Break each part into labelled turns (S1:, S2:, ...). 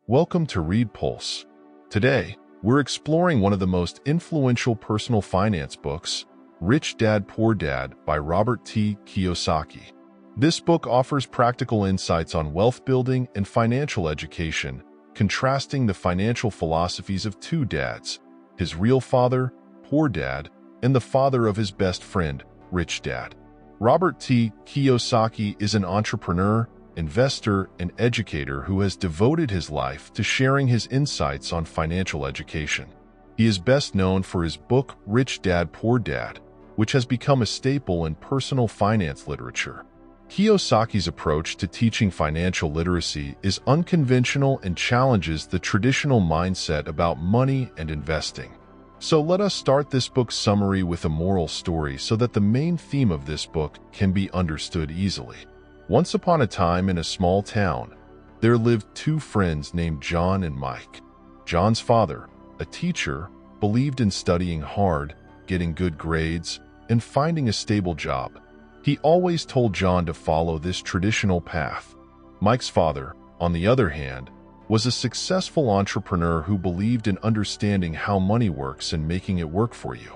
S1: Welcome to Read Pulse. Today, we're exploring one of the most influential personal finance books, Rich Dad, Poor Dad by Robert T. Kiyosaki. This book offers practical insights on wealth building and financial education, contrasting the financial philosophies of two dads, his real father, Poor Dad, and the father of his best friend, Rich Dad. Robert T. Kiyosaki is an entrepreneur, investor, and educator who has devoted his life to sharing his insights on financial education. He is best known for his book, Rich Dad, Poor Dad, which has become a staple in personal finance literature. Kiyosaki's approach to teaching financial literacy is unconventional and challenges the traditional mindset about money and investing. So let us start this book's summary with a moral story so that the main theme of this book can be understood easily. Once upon a time in a small town, there lived two friends named John and Mike. John's father, a teacher, believed in studying hard, getting good grades, and finding a stable job. He always told John to follow this traditional path. Mike's father, on the other hand, was a successful entrepreneur who believed in understanding how money works and making it work for you.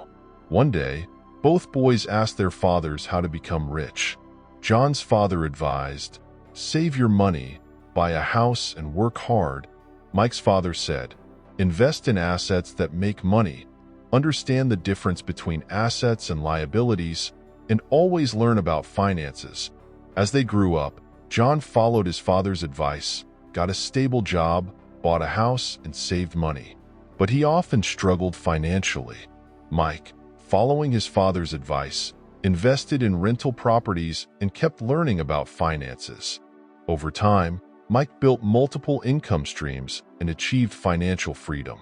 S1: One day, both boys asked their fathers how to become rich. John's father advised, "Save your money, buy a house, and work hard." Mike's father said, "Invest in assets that make money, understand the difference between assets and liabilities, and always learn about finances." As they grew up, John followed his father's advice, got a stable job, bought a house, and saved money. But he often struggled financially. Mike, following his father's advice, invested in rental properties and kept learning about finances. Over time, Mike built multiple income streams and achieved financial freedom.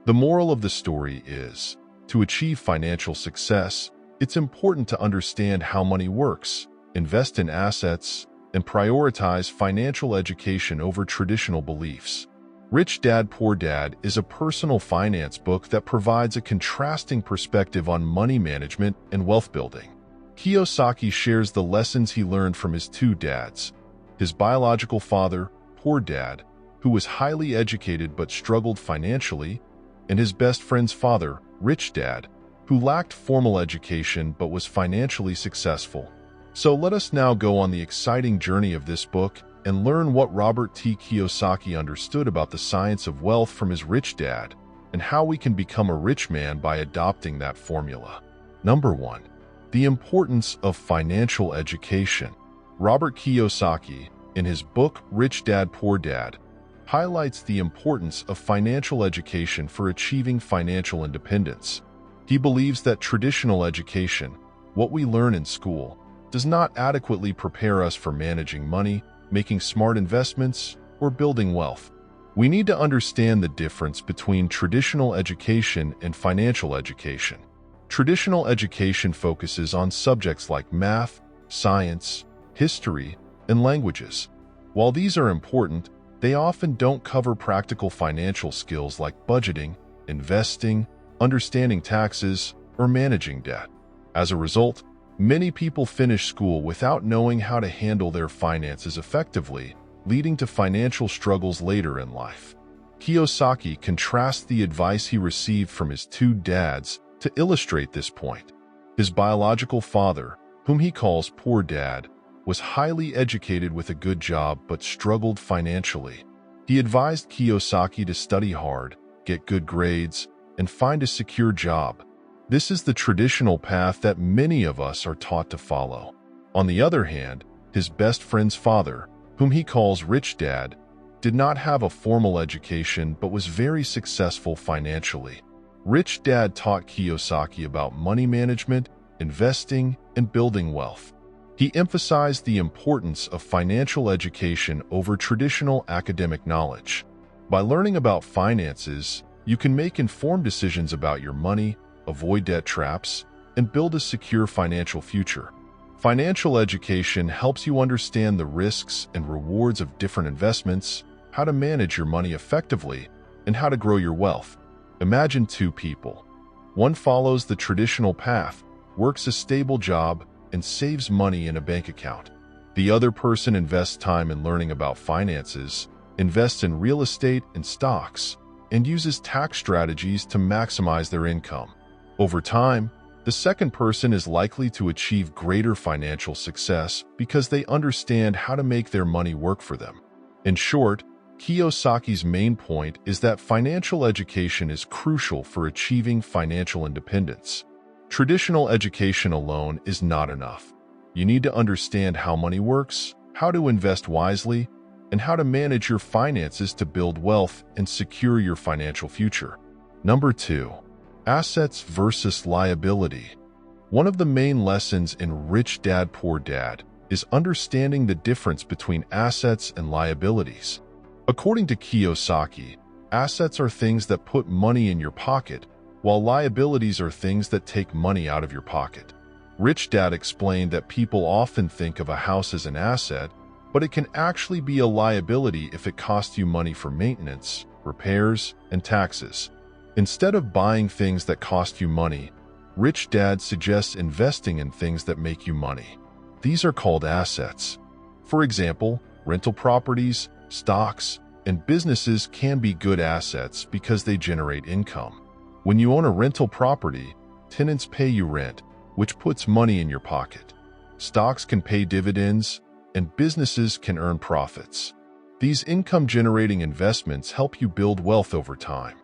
S1: The moral of the story is, to achieve financial success, it's important to understand how money works, invest in assets, and prioritize financial education over traditional beliefs. Rich Dad, Poor Dad is a personal finance book that provides a contrasting perspective on money management and wealth building. Kiyosaki shares the lessons he learned from his two dads, his biological father, Poor Dad, who was highly educated but struggled financially, and his best friend's father, Rich Dad, who lacked formal education but was financially successful. So let us now go on the exciting journey of this book and learn what Robert T. Kiyosaki understood about the science of wealth from his rich dad and how we can become a rich man by adopting that formula. Number 1. The importance of financial education. Robert Kiyosaki, in his book Rich Dad, Poor Dad, highlights the importance of financial education for achieving financial independence. He believes that traditional education, what we learn in school, does not adequately prepare us for managing money, making smart investments, or building wealth. We need to understand the difference between traditional education and financial education. Traditional education focuses on subjects like math, science, history, and languages. While these are important, they often don't cover practical financial skills like budgeting, investing, understanding taxes, or managing debt. As a result, many people finish school without knowing how to handle their finances effectively, leading to financial struggles later in life. Kiyosaki contrasts the advice he received from his two dads to illustrate this point. His biological father, whom he calls Poor Dad, was highly educated with a good job but struggled financially. He advised Kiyosaki to study hard, get good grades, and find a secure job. This is the traditional path that many of us are taught to follow. On the other hand, his best friend's father, whom he calls Rich Dad, did not have a formal education but was very successful financially. Rich Dad taught Kiyosaki about money management, investing, and building wealth. He emphasized the importance of financial education over traditional academic knowledge. By learning about finances, you can make informed decisions about your money, avoid debt traps, and build a secure financial future. Financial education helps you understand the risks and rewards of different investments, how to manage your money effectively, and how to grow your wealth. Imagine two people. One follows the traditional path, works a stable job, and saves money in a bank account. The other person invests time in learning about finances, invests in real estate and stocks, and uses tax strategies to maximize their income. Over time, the second person is likely to achieve greater financial success because they understand how to make their money work for them. In short, Kiyosaki's main point is that financial education is crucial for achieving financial independence. Traditional education alone is not enough. You need to understand how money works, how to invest wisely, and how to manage your finances to build wealth and secure your financial future. Number 2. Assets versus liability. One of the main lessons in Rich Dad Poor Dad is understanding the difference between assets and liabilities. According to Kiyosaki, assets are things that put money in your pocket, while liabilities are things that take money out of your pocket. Rich Dad explained that people often think of a house as an asset, but it can actually be a liability if it costs you money for maintenance, repairs, and taxes. Instead of buying things that cost you money, Rich Dad suggests investing in things that make you money. These are called assets. For example, rental properties, stocks, and businesses can be good assets because they generate income. When you own a rental property, tenants pay you rent, which puts money in your pocket. Stocks can pay dividends, and businesses can earn profits. These income-generating investments help you build wealth over time.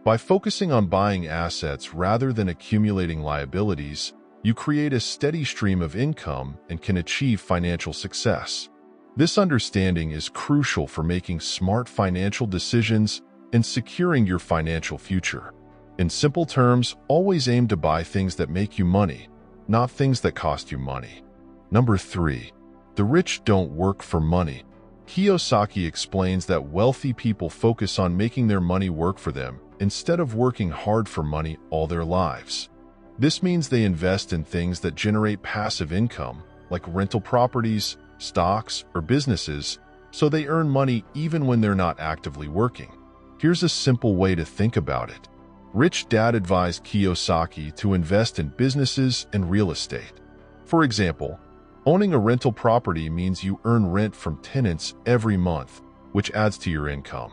S1: By focusing on buying assets rather than accumulating liabilities, you create a steady stream of income and can achieve financial success. This understanding is crucial for making smart financial decisions and securing your financial future. In simple terms, always aim to buy things that make you money, not things that cost you money. Number 3. The rich don't work for money. Kiyosaki explains that wealthy people focus on making their money work for them instead of working hard for money all their lives. This means they invest in things that generate passive income, like rental properties, stocks, or businesses, so they earn money even when they're not actively working. Here's a simple way to think about it. Rich Dad advised Kiyosaki to invest in businesses and real estate. For example, owning a rental property means you earn rent from tenants every month, which adds to your income.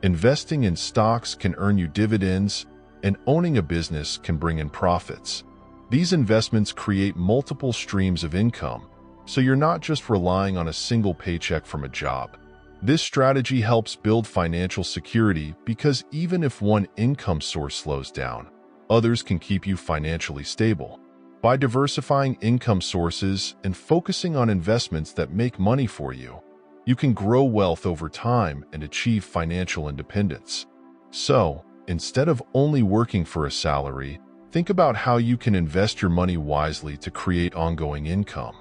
S1: Investing in stocks can earn you dividends, and owning a business can bring in profits. These investments create multiple streams of income, so you're not just relying on a single paycheck from a job. This strategy helps build financial security because even if one income source slows down, others can keep you financially stable. By diversifying income sources and focusing on investments that make money for you, you can grow wealth over time and achieve financial independence. So, instead of only working for a salary, think about how you can invest your money wisely to create ongoing income.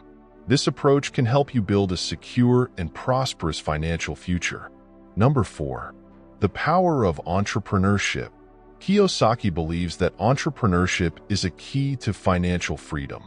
S1: This approach can help you build a secure and prosperous financial future. Number 4. The power of entrepreneurship. Kiyosaki believes that entrepreneurship is a key to financial freedom.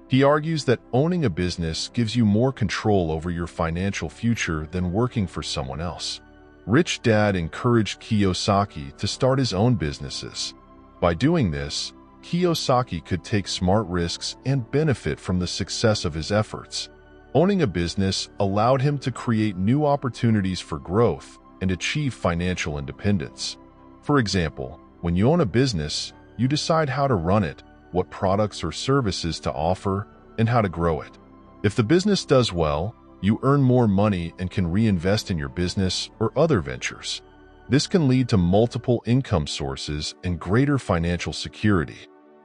S1: He argues that owning a business gives you more control over your financial future than working for someone else. Rich Dad encouraged Kiyosaki to start his own businesses. By doing this, Kiyosaki could take smart risks and benefit from the success of his efforts. Owning a business allowed him to create new opportunities for growth and achieve financial independence. For example, when you own a business, you decide how to run it, what products or services to offer, and how to grow it. If the business does well, you earn more money and can reinvest in your business or other ventures. This can lead to multiple income sources and greater financial security.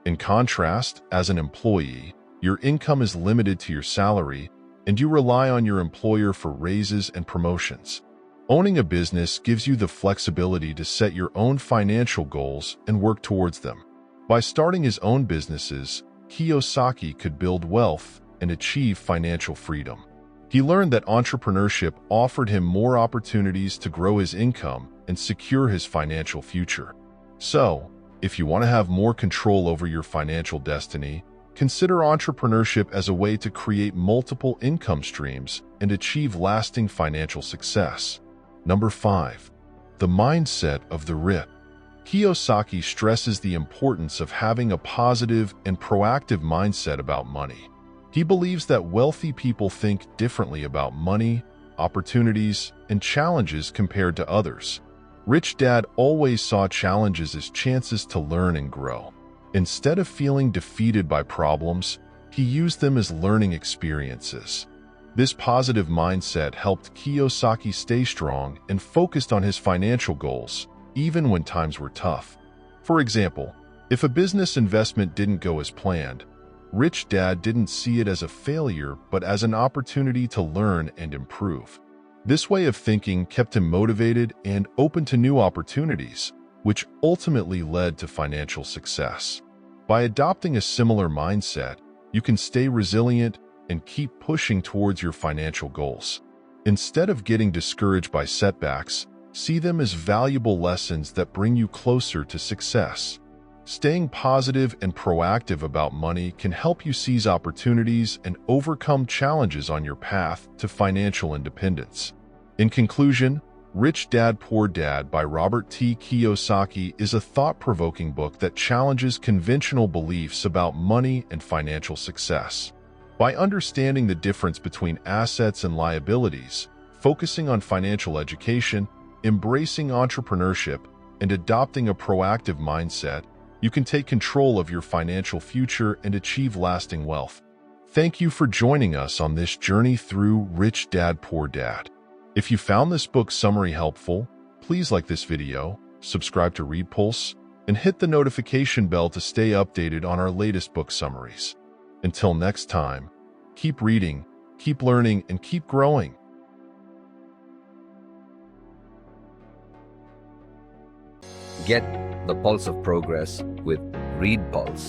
S1: In contrast, as an employee, your income is limited to your salary, and you rely on your employer for raises and promotions. Owning a business gives you the flexibility to set your own financial goals and work towards them. By starting his own businesses, Kiyosaki could build wealth and achieve financial freedom. He learned that entrepreneurship offered him more opportunities to grow his income and secure his financial future. So, if you want to have more control over your financial destiny, consider entrepreneurship as a way to create multiple income streams and achieve lasting financial success. Number 5. The mindset of the rich. Kiyosaki stresses the importance of having a positive and proactive mindset about money. He believes that wealthy people think differently about money, opportunities, and challenges compared to others. Rich Dad always saw challenges as chances to learn and grow. Instead of feeling defeated by problems, he used them as learning experiences. This positive mindset helped Kiyosaki stay strong and focused on his financial goals, even when times were tough. For example, if a business investment didn't go as planned, Rich Dad didn't see it as a failure but as an opportunity to learn and improve. This way of thinking kept him motivated and open to new opportunities, which ultimately led to financial success. By adopting a similar mindset, you can stay resilient and keep pushing towards your financial goals. Instead of getting discouraged by setbacks, see them as valuable lessons that bring you closer to success. Staying positive and proactive about money can help you seize opportunities and overcome challenges on your path to financial independence. In conclusion, Rich Dad Poor Dad by Robert T. Kiyosaki is a thought-provoking book that challenges conventional beliefs about money and financial success. By understanding the difference between assets and liabilities, focusing on financial education, embracing entrepreneurship, and adopting a proactive mindset, you can take control of your financial future and achieve lasting wealth. Thank you for joining us on this journey through Rich Dad Poor Dad. If you found this book summary helpful, please like this video, subscribe to Read Pulse, and hit the notification bell to stay updated on our latest book summaries. Until next time, keep reading, keep learning, and keep growing.
S2: Get the pulse of progress with Read Pulse.